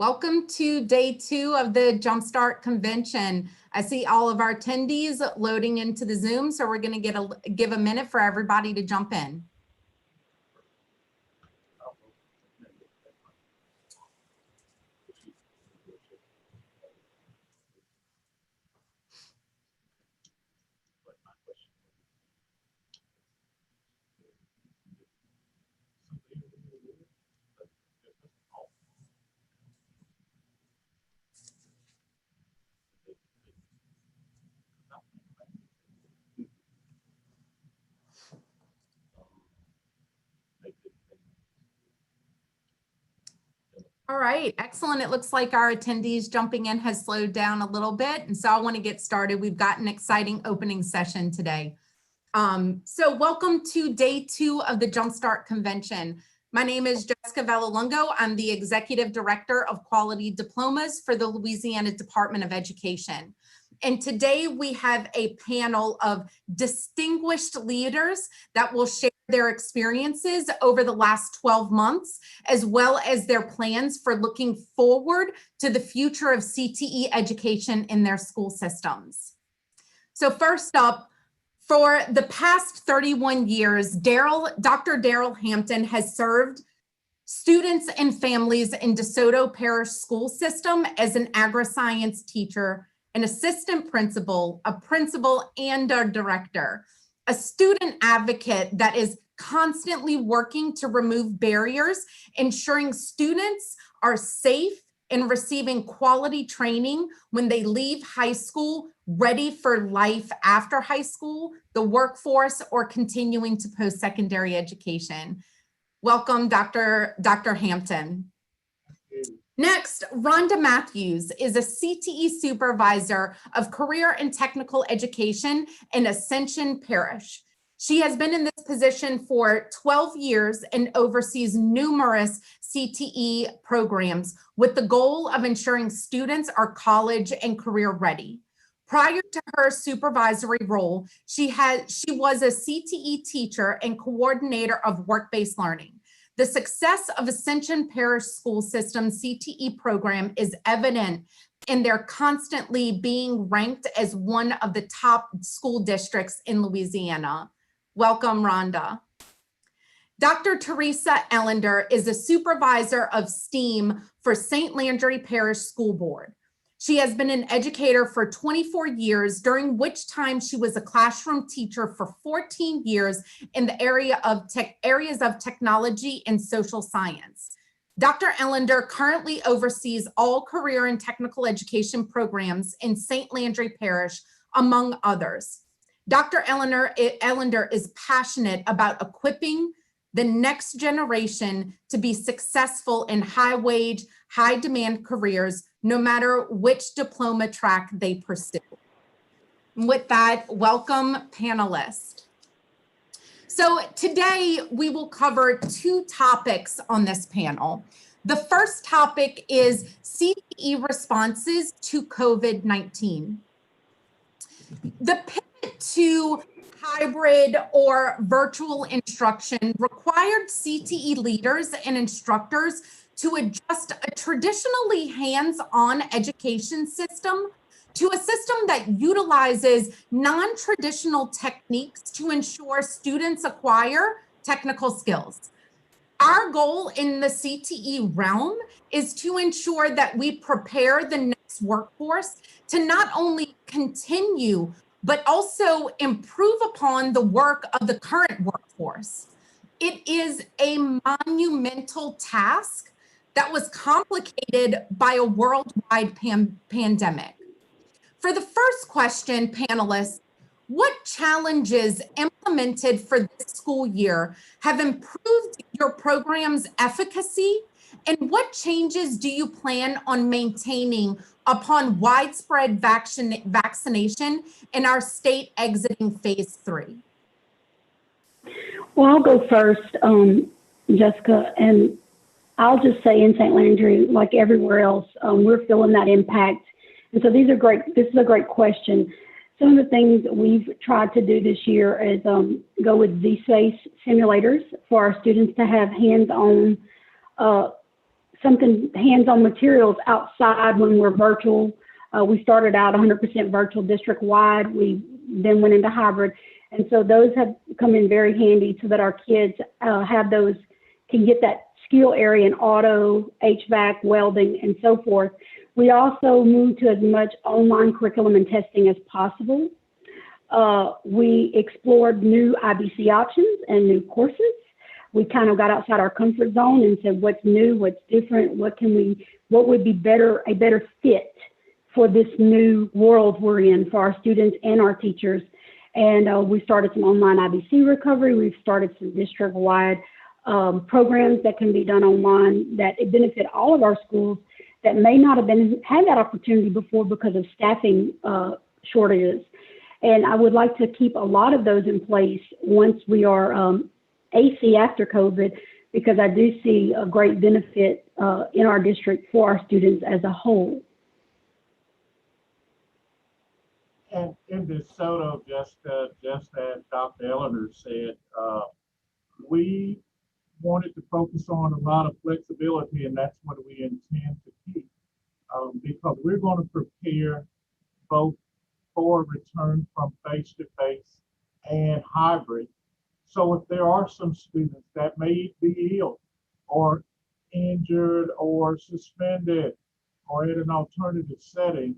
Welcome to day 2 of the Jumpstart Convention. I see all of our attendees loading into the Zoom, so we're going to give a minute for everybody to jump in. All right, excellent. It looks like our attendees jumping in has slowed down a little bit. And so I want to get started. We've got an exciting opening session today. So welcome to day 2 of the Jumpstart Convention. My name is Jessica Vallelongo. I'm the Executive Director of Quality Diplomas for the Louisiana Department of Education. And today we have a panel of distinguished leaders that will share their experiences over the last 12 months, as well as their plans for looking forward to the future of CTE education in their school systems. So first up, for the past 31 years, Dr. Daryl Hampton has served students and families in DeSoto Parish School System as an agri-science teacher, an assistant principal, a principal, and a director, a student advocate that is constantly working to remove barriers, ensuring students are safe and receiving quality training when they leave high school, ready for life after high school, the workforce, or continuing to post-secondary education. Welcome, Dr. Hampton. Next, Rhonda Matthews is a CTE supervisor of career and technical education in Ascension Parish. She has been in this position for 12 years and oversees numerous CTE programs with the goal of ensuring students are college and career ready. Prior to her supervisory role, she was a CTE teacher and coordinator of work-based learning. The success of Ascension Parish School System CTE program is evident in their constantly being ranked as one of the top school districts in Louisiana. Welcome, Rhonda. Dr. Teresa Ellender is a supervisor of STEAM for St. Landry Parish School Board. She has been an educator for 24 years, during which time she was a classroom teacher for 14 years in the areas of technology and social science. Dr. Ellender currently oversees all career and technical education programs in St. Landry Parish, among others. Dr. Ellender is passionate about equipping the next generation to be successful in high-wage, high-demand careers, no matter which diploma track they pursue. With that, welcome, panelists. So today we will cover 2 topics on this panel. The first topic is CTE responses to COVID-19. The pivot to hybrid or virtual instruction required CTE leaders and instructors to adjust a traditionally hands-on education system to a system that utilizes non-traditional techniques to ensure students acquire technical skills. Our goal in the CTE realm is to ensure that we prepare the next workforce to not only continue, but also improve upon the work of the current workforce. It is a monumental task that was complicated by a worldwide pandemic. For the first question, panelists, what challenges implemented for this school year have improved your program's efficacy, and what changes do you plan on maintaining upon widespread vaccination in our state exiting phase 3? Well, I'll go first, Jessica, and I'll just say in St. Landry, like everywhere else, we're feeling that impact. And so this is a great question. Some of the things that we've tried to do this year is go with Z-Space simulators for our students to have hands-on something hands-on materials outside when we're virtual. We started out 100% virtual district-wide. We then went into hybrid. And so those have come in very handy so that our kids can get that skill area in auto, HVAC, welding, and so forth. We also moved to as much online curriculum and testing as possible. We explored new IBC options and new courses. We kind of got outside our comfort zone and said, what's new, what's different, what would be a better fit for this new world we're in for our students and our teachers. And we started some online IBC recovery. We've started some district-wide programs that can be done online that benefit all of our schools that may not have had that opportunity before because of staffing shortages. And I would like to keep a lot of those in place once we are AC after COVID, because I do see a great benefit in our district for our students as a whole. And in DeSoto, just as Dr. Eleanor said, we wanted to focus on a lot of flexibility, and that's what we intend to keep, because we're going to prepare both for return from face-to-face and hybrid. So if there are some students that may be ill or injured or suspended or in an alternative setting,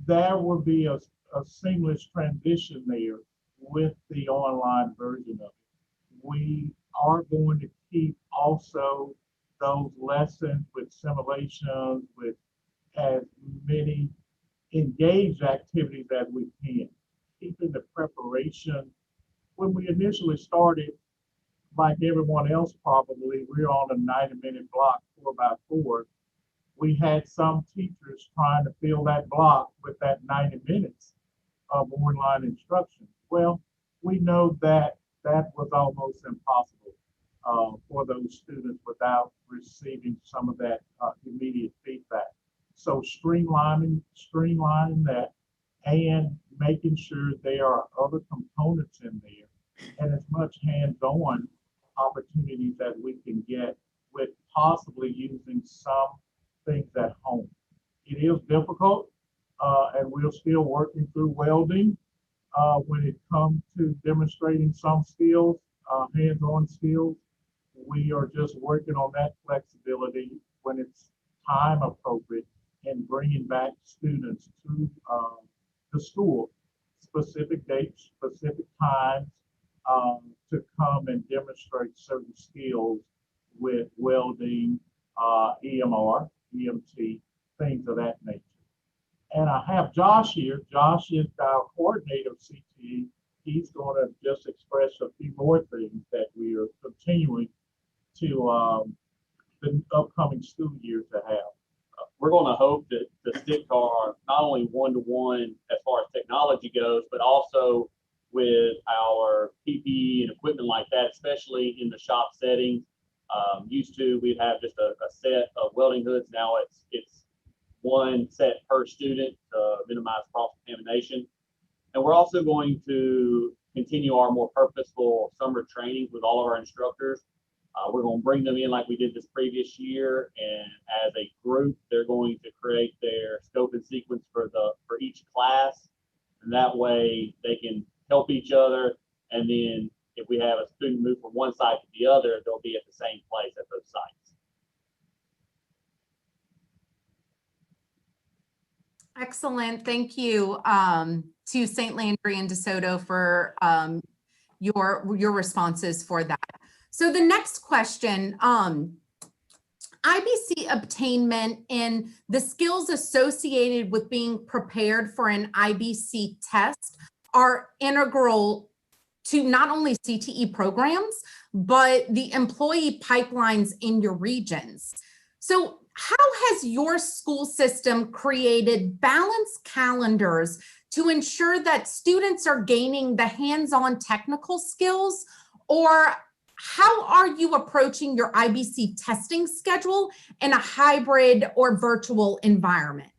there will be a seamless transition there with the online version of it. We are going to keep also those lessons with simulations, with as many engaged activities as we can, keeping the preparation. When we initially started, like everyone else probably, we're on a 90-minute block, 4x4. We had some teachers trying to fill that block with that 90 minutes of online instruction. Well, we know that that was almost impossible for those students without receiving some of that immediate feedback. So streamlining that and making sure there are other components in there and as much hands-on opportunities that we can get with possibly using some things at home. It is difficult, and we're still working through welding when it comes to demonstrating some skills, hands-on skills. We are just working on that flexibility when it's time appropriate and bringing back students to the school, specific dates, specific times, to come and demonstrate certain skills with welding, EMR, EMT, things of that nature. And I have Josh here. Josh is our coordinator of CTE. He's going to just express a few more things that we are continuing to the upcoming school year to have. We're going to hope that the stick are not only one-to-one as far as technology goes, but also with our PPE and equipment like that, especially in the shop setting. Used to, we'd have just a set of welding hoods. Now it's one set per student to minimize cross-contamination. And we're also going to continue our more purposeful summer trainings with all of our instructors. We're going to bring them in like we did this previous year, and as a group, they're going to create their scope and sequence for each class, and that way they can help each other. And then if we have a student move from one site to the other, they'll be at the same place at those sites. Excellent. Thank you to St. Landry and DeSoto for your responses for that. So the next question, IBC obtainment and the skills associated with being prepared for an IBC test are integral to not only CTE programs, but the employee pipelines in your regions. So how has your school system created balanced calendars to ensure that students are gaining the hands-on technical skills, or how are you approaching your IBC testing schedule in a hybrid or virtual environment?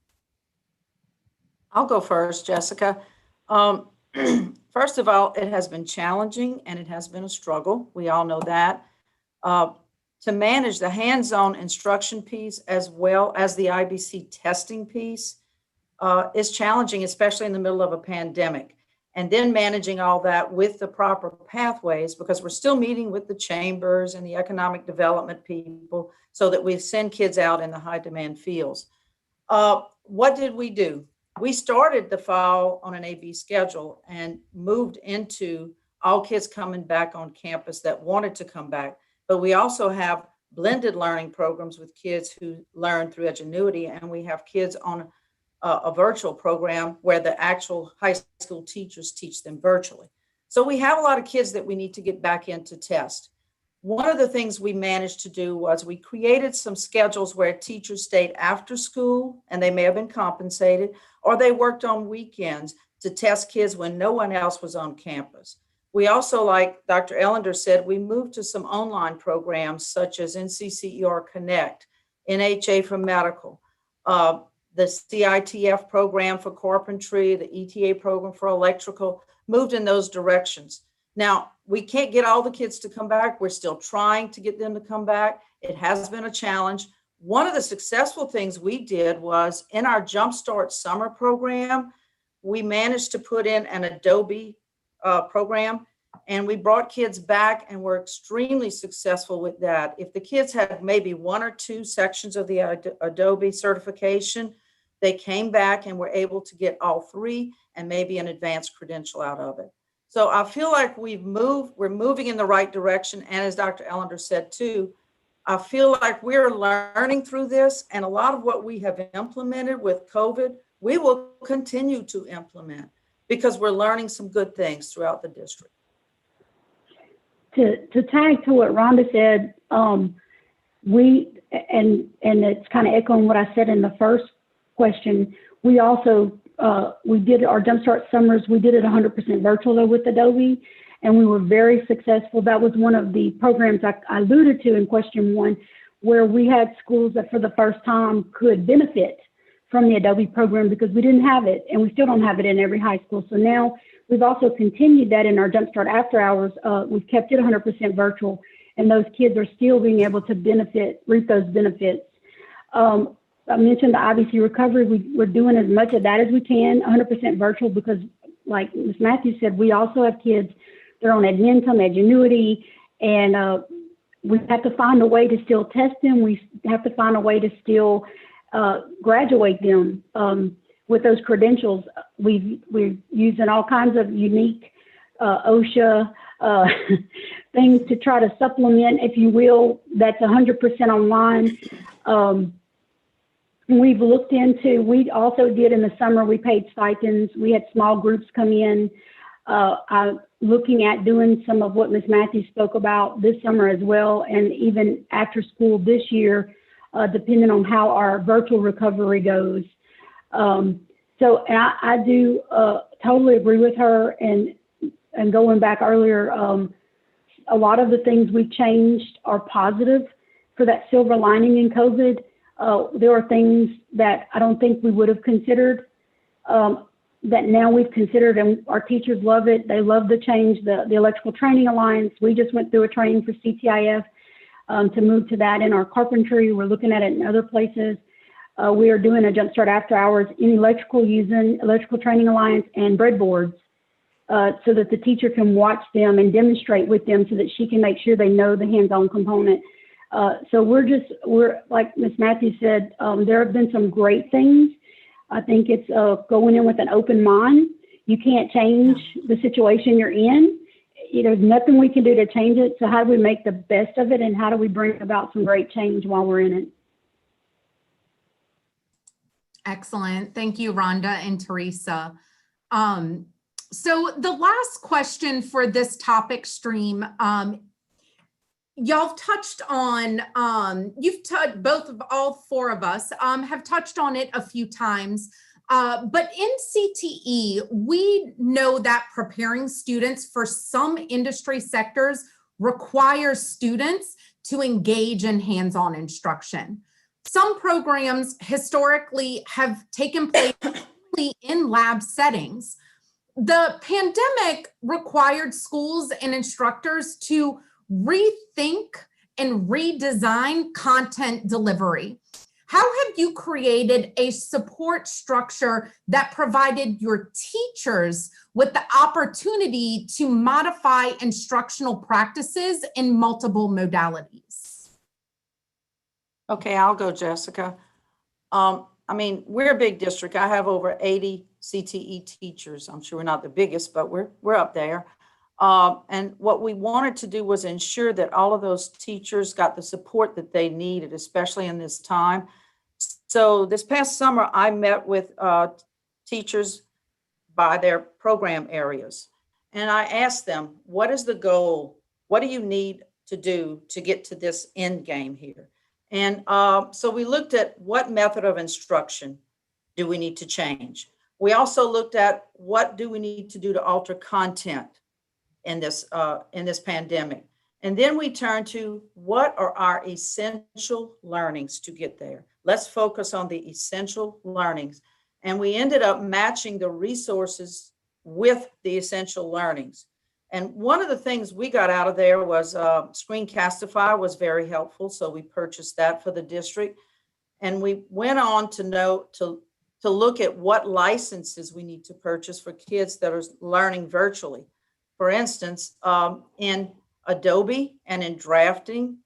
I'll go first, Jessica. First of all, it has been challenging and it has been a struggle. We all know that. to manage the hands-on instruction piece as well as the IBC testing piece is challenging, especially in the middle of a pandemic. And then managing all that with the proper pathways, because we're still meeting with the chambers and the economic development people so that we send kids out in the high demand fields. What did we do? We started the fall on an AB schedule and moved into all kids coming back on campus that wanted to come back. But we also have blended learning programs with kids who learn through Edgenuity, and we have kids on a virtual program where the actual high school teachers teach them virtually. So we have a lot of kids that we need to get back into test. One of the things we managed to do was we created some schedules where teachers stayed after school, and they may have been compensated, or they worked on weekends to test kids when no one else was on campus. We also, like Dr. Ellender said, we moved to some online programs such as NCCER Connect, NHA for medical, the CITF program for carpentry, the ETA program for electrical, moved in those directions. Now, we can't get all the kids to come back. We're still trying to get them to come back. It has been a challenge. One of the successful things we did was in our Jumpstart summer program, we managed to put in an Adobe program, and we brought kids back and were extremely successful with that. If the kids had maybe one or two sections of the Adobe certification, they came back and were able to get all three and maybe an advanced credential out of it. So I feel like we're moving in the right direction. And as Dr. Ellender said too, I feel like we're learning through this, and a lot of what we have implemented with COVID, we will continue to implement because we're learning some good things throughout the district. To tag to what Rhonda said, and it's kind of echoing what I said in the first question. We also we did our Jumpstart summers. We did it 100% virtual though with Adobe, and we were very successful. That was one of the programs I alluded to in question one, where we had schools that for the first time could benefit from the Adobe program because we didn't have it, and we still don't have it in every high school. So now we've also continued that in our Jumpstart after hours. We've kept it 100% virtual, and those kids are still being able to reap those benefits. I mentioned the IBC recovery. We're doing as much of that as we can, 100% virtual, because like Ms. Matthews said, we also have kids that are on Edmentum, Edgenuity, and we have to find a way to still test them. We have to find a way to still graduate them with those credentials. We're using all kinds of unique OSHA things to try to supplement, if you will, that's 100% online. We've looked into, we also did in the summer, we paid stipends. We had small groups come in. Looking at doing some of what Ms. Matthews spoke about this summer as well, and even after school this year, depending on how our virtual recovery goes. And I do totally agree with her, and going back earlier, a lot of the things we've changed are positive for that silver lining in COVID. There are things that I don't think we would have considered that now we've considered, and our teachers love it. They love the change, the Electrical Training Alliance. We just went through a training for CTIF to move to that in our carpentry. We're looking at it in other places. We are doing a Jumpstart after hours in electrical using Electrical Training Alliance and breadboards so that the teacher can watch them and demonstrate with them so that she can make sure they know the hands-on component. So we're like Ms. Matthews said, there have been some great things. I think it's going in with an open mind. You can't change the situation you're in. There's nothing we can do to change it. So how do we make the best of it, and how do we bring about some great change while we're in it? Excellent. Thank you, Rhonda and Teresa. So the last question for this topic stream, y'all touched on, all four of us have touched on it a few times, but in CTE, we know that preparing students for some industry sectors requires students to engage in hands-on instruction. Some programs historically have taken place in lab settings. The pandemic required schools and instructors to rethink and redesign content delivery. How have you created a support structure that provided your teachers with the opportunity to modify instructional practices in multiple modalities? Okay, I'll go, Jessica. I mean, we're a big district. I have over 80 CTE teachers. I'm sure we're not the biggest, but we're up there. And what we wanted to do was ensure that all of those teachers got the support that they needed, especially in this time. So this past summer, I met with teachers by their program areas. And I asked them, what is the goal? What do you need to do to get to this end game here? And so we looked at what method of instruction do we need to change. We also looked at what do we need to do to alter content in this pandemic. And then we turned to what are our essential learnings to get there. Let's focus on the essential learnings. And we ended up matching the resources with the essential learnings. And one of the things we got out of there was Screencastify was very helpful. So we purchased that for the district. And we went on to look at what licenses we need to purchase for kids that are learning virtually. For instance, in Adobe and in drafting,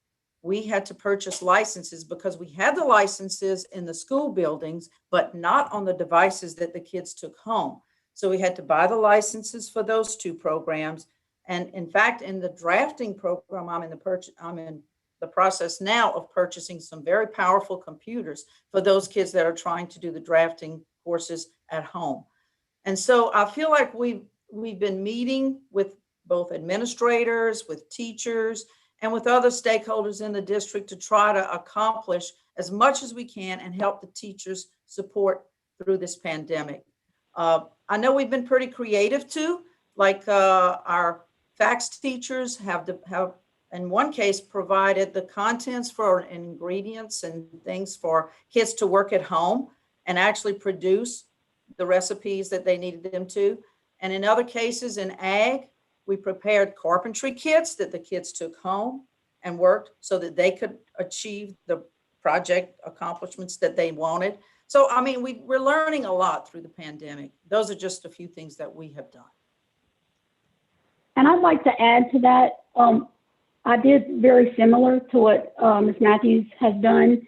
we had to purchase licenses because we had the licenses in the school buildings, but not on the devices that the kids took home. So we had to buy the licenses for those two programs. And in fact, in the drafting program, I'm in the process now of purchasing some very powerful computers for those kids that are trying to do the drafting courses at home. And so I feel like we've been meeting with both administrators, with teachers, and with other stakeholders in the district to try to accomplish as much as we can and help the teachers support through this pandemic. I know we've been pretty creative too, like our fax teachers have in one case provided the contents for ingredients and things for kids to work at home and actually produce the recipes that they needed them to. And in other cases in ag, we prepared carpentry kits that the kids took home and worked so that they could achieve the project accomplishments that they wanted. So, I mean, we're learning a lot through the pandemic. Those are just a few things that we have done. And I'd like to add to that. I did very similar to what Ms. Matthews has done.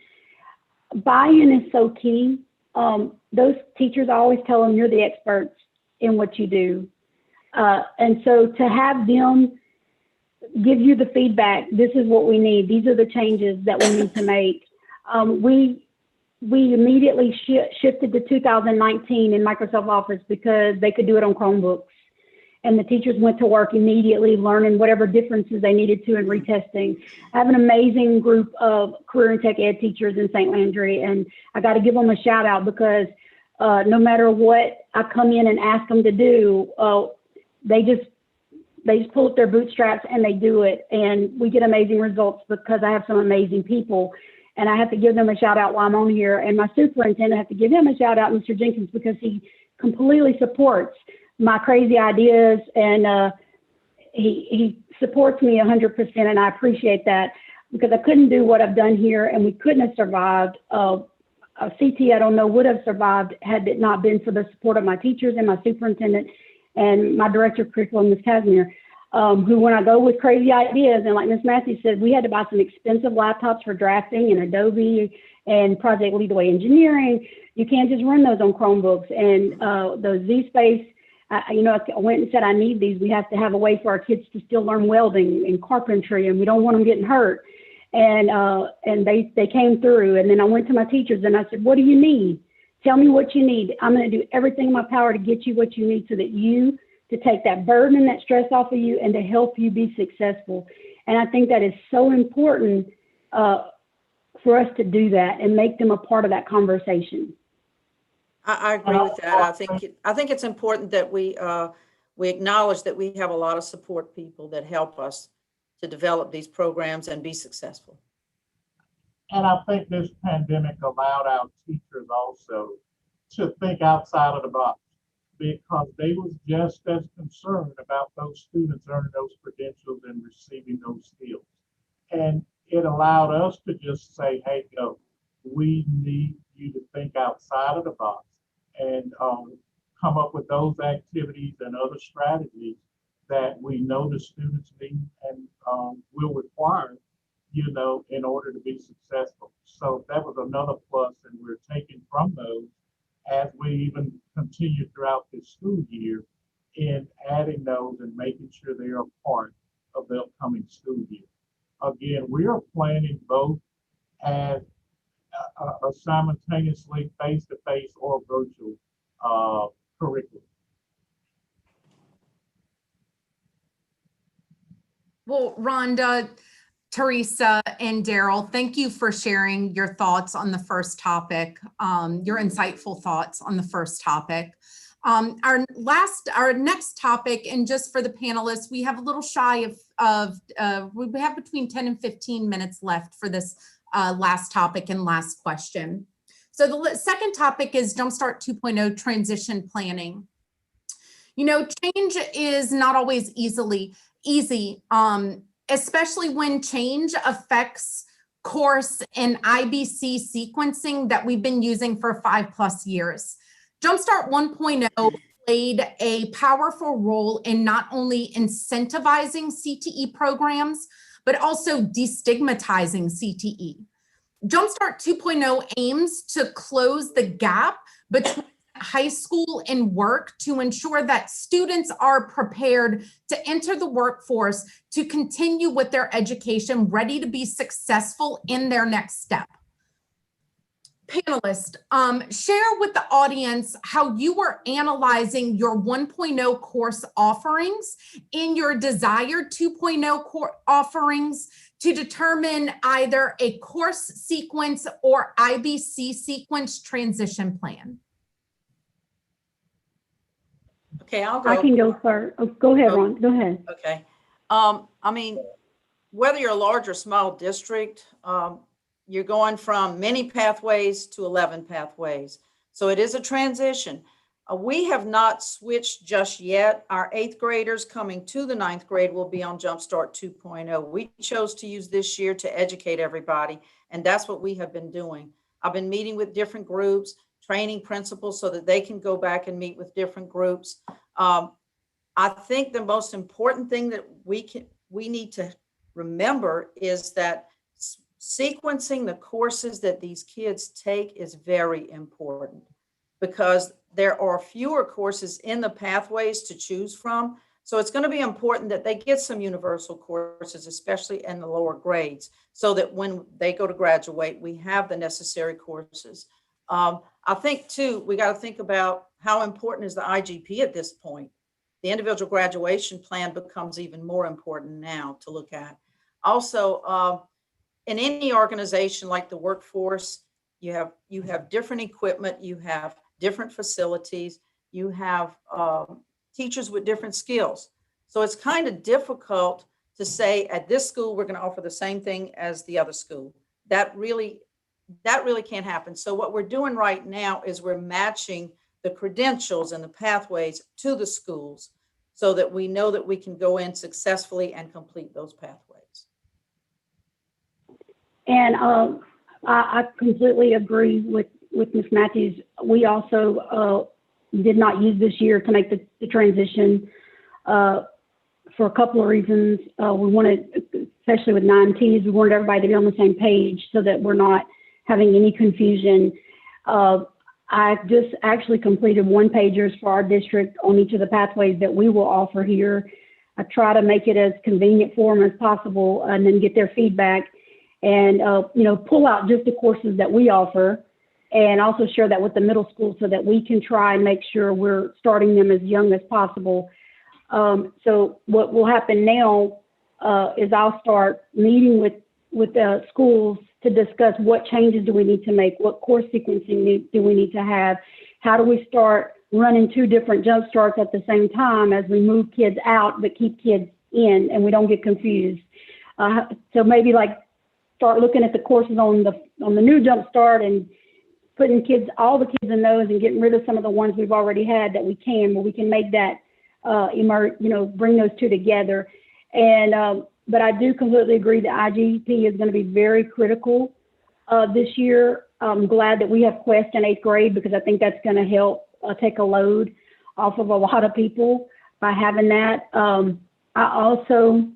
Buy-in is so key. Those teachers, I always tell them, you're the experts in what you do. And so to have them give you the feedback, this is what we need. These are the changes that we need to make. We immediately shifted to 2019 in Microsoft Office because they could do it on Chromebooks. And the teachers went to work immediately learning whatever differences they needed to in retesting. I have an amazing group of career and tech ed teachers in St. Landry, and I got to give them a shout out because no matter what I come in and ask them to do, they just pull up their bootstraps and they do it. And we get amazing results because I have some amazing people. And I have to give them a shout out while I'm on here. And my superintendent, I have to give him a shout out, Mr. Jenkins, because he completely supports my crazy ideas. And he supports me 100%. And I appreciate that because I couldn't do what I've done here and we couldn't have survived. A CT, I don't know, would have survived had it not been for the support of my teachers and my superintendent and my director of curriculum, Ms. Casimir, who, when I go with crazy ideas, and like Ms. Matthews said, we had to buy some expensive laptops for drafting and Adobe and Project Lead the Way Engineering. You can't just run those on Chromebooks. And those ZSpace, I went and said, I need these. We have to have a way for our kids to still learn welding and carpentry, and we don't want them getting hurt. And they came through. And then I went to my teachers and I said, what do you need? Tell me what you need. I'm going to do everything in my power to get you what you need so that you, to take that burden and that stress off of you and to help you be successful. And I think that is so important for us to do that and make them a part of that conversation. I agree with that. I think it's important that we acknowledge that we have a lot of support people that help us to develop these programs and be successful. And I think this pandemic allowed our teachers also to think outside of the box because they was just as concerned about those students earning those credentials and receiving those skills. And it allowed us to just say, hey, we need you to think outside of the box and come up with those activities and other strategies that we know the students need and will require, in order to be successful. So that was another plus, and we're taking from those as we even continue throughout this school year in adding those and making sure they are part of the upcoming school year. Again, we are planning both as a simultaneously face-to-face or virtual curriculum. Well, Rhonda, Teresa, and Daryl, thank you for sharing your thoughts on the first topic, your insightful thoughts on the first topic. Our next topic, and just for the panelists, we have a little shy of we have between 10 and 15 minutes left for this last topic and last question. So the second topic is Jumpstart 2.0 transition planning. Change is not always easy, especially when change affects course and IBC sequencing that we've been using for 5+ years. Jumpstart 1.0 played a powerful role in not only incentivizing CTE programs, but also destigmatizing CTE. Jumpstart 2.0 aims to close the gap between high school and work to ensure that students are prepared to enter the workforce to continue with their education, ready to be successful in their next step. Panelists, share with the audience how you are analyzing your 1.0 course offerings in your desired 2.0 offerings to determine either a course sequence or IBC sequence transition plan. Okay, I'll go. I can go first. Oh, go ahead, Ron. Go ahead. Okay. I mean, whether you're a large or small district, you're going from many pathways to 11 pathways. So it is a transition. We have not switched just yet. Our 8th graders coming to the 9th grade will be on Jumpstart 2.0. We chose to use this year to educate everybody, and that's what we have been doing. I've been meeting with different groups, training principals so that they can go back and meet with different groups. I think the most important thing that we need to remember is that sequencing the courses that these kids take is very important, because there are fewer courses in the pathways to choose from. So it's going to be important that they get some universal courses, especially in the lower grades, so that when they go to graduate, we have the necessary courses. I think too, we got to think about how important is the IGP at this point. The individual graduation plan becomes even more important now to look at. Also, in any organization like the workforce, you have different equipment, you have different facilities, you have teachers with different skills. So it's kind of difficult to say at this school, we're going to offer the same thing as the other school. That really can't happen. So what we're doing right now is we're matching the credentials and the pathways to the schools so that we know that we can go in successfully and complete those pathways. And I completely agree with Ms. Matthews. We also did not use this year to make the transition for a couple of reasons. We wanted, especially with 9Ts, we wanted everybody to be on the same page so that we're not having any confusion. I just actually completed one-pagers for our district on each of the pathways that we will offer here. I try to make it as convenient for them as possible and then get their feedback and, pull out just the courses that we offer and also share that with the middle school so that we can try and make sure we're starting them as young as possible. So what will happen now is I'll start meeting with the schools to discuss what changes do we need to make, what course sequencing do we need to have, how do we start running 2 different jump starts at the same time as we move kids out but keep kids in and we don't get confused. So maybe like start looking at the courses on the new jump start and putting all the kids in those and getting rid of some of the ones we've already had that we can, where we can make that bring those 2 together. And but I do completely agree that IGP is going to be very critical this year. I'm glad that we have Quest in 8th grade because I think that's going to help take a load off of a lot of people by having that. I also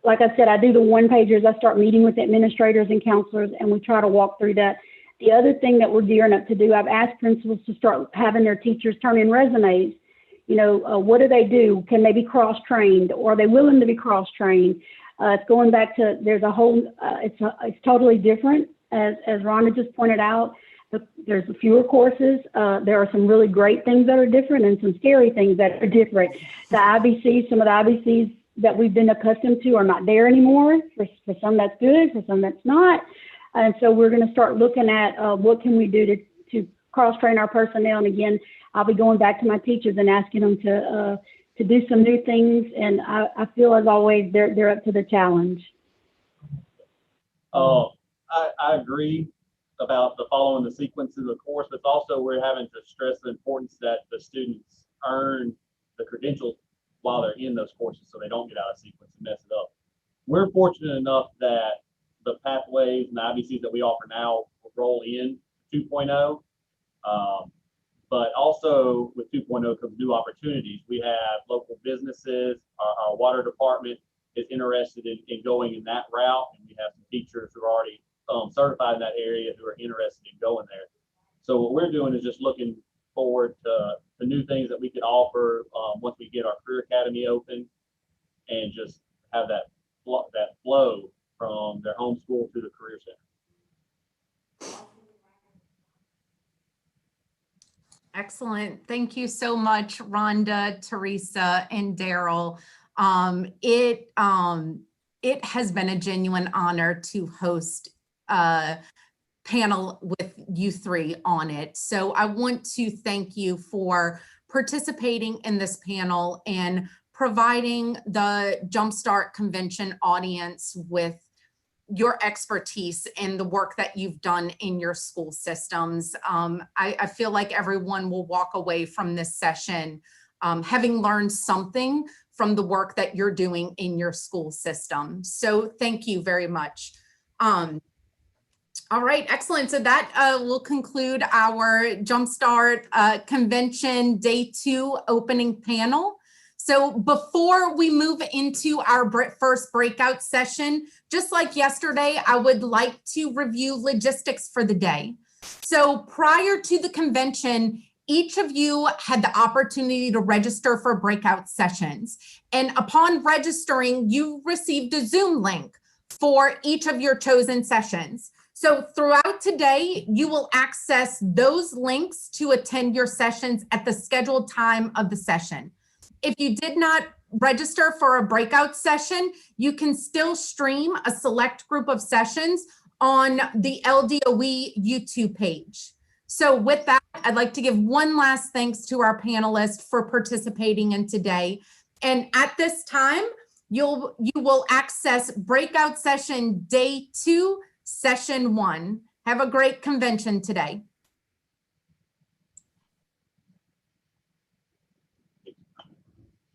like I said, I do the one-pagers. I start meeting with administrators and counselors, and we try to walk through that. The other thing that we're gearing up to do, I've asked principals to start having their teachers turn in resumes. You know, what do they do? Can they be cross-trained, or are they willing to be cross-trained? It's going back to, there's a whole, it's totally different, as Rhonda just pointed out. There's fewer courses. There are some really great things that are different and some scary things that are different. The IBCs, some of the IBCs that we've been accustomed to are not there anymore. For some that's good, for some that's not. And so we're going to start looking at what can we do to cross-train our personnel. And again, I'll be going back to my teachers and asking them to do some new things. And I feel, as always, they're up to the challenge. I agree about the following the sequence of the course, but also we're having to stress the importance that the students earn the credentials while they're in those courses so they don't get out of sequence and mess it up. We're fortunate enough that the pathways and the IBCs that we offer now will roll in 2.0. But also with 2.0 comes new opportunities. We have local businesses, our water department is interested in going in that route, and we have some teachers who are already certified in that area who are interested in going there. So what we're doing is just looking forward to new things that we can offer once we get our career academy open, and just have that flow from their home school to the career center. Excellent. Thank you so much, Rhonda, Teresa, and Daryl. It has been a genuine honor to host a panel with you three on it. So I want to thank you for participating in this panel and providing the Jumpstart Convention audience with your expertise in the work that you've done in your school systems. I feel like everyone will walk away from this session having learned something from the work that you're doing in your school system. So thank you very much. All right, excellent. So that will conclude our Jumpstart Convention Day 2 opening panel. So before we move into our first breakout session, just like yesterday, I would like to review logistics for the day. So prior to the convention, each of you had the opportunity to register for breakout sessions. And upon registering, you received a Zoom link for each of your chosen sessions. So throughout today, you will access those links to attend your sessions at the scheduled time of the session. If you did not register for a breakout session, you can still stream a select group of sessions on the LDOE YouTube page. So with that, I'd like to give one last thanks to our panelists for participating in today. And at this time, you will access breakout session Day 2, Session 1. Have a great convention today.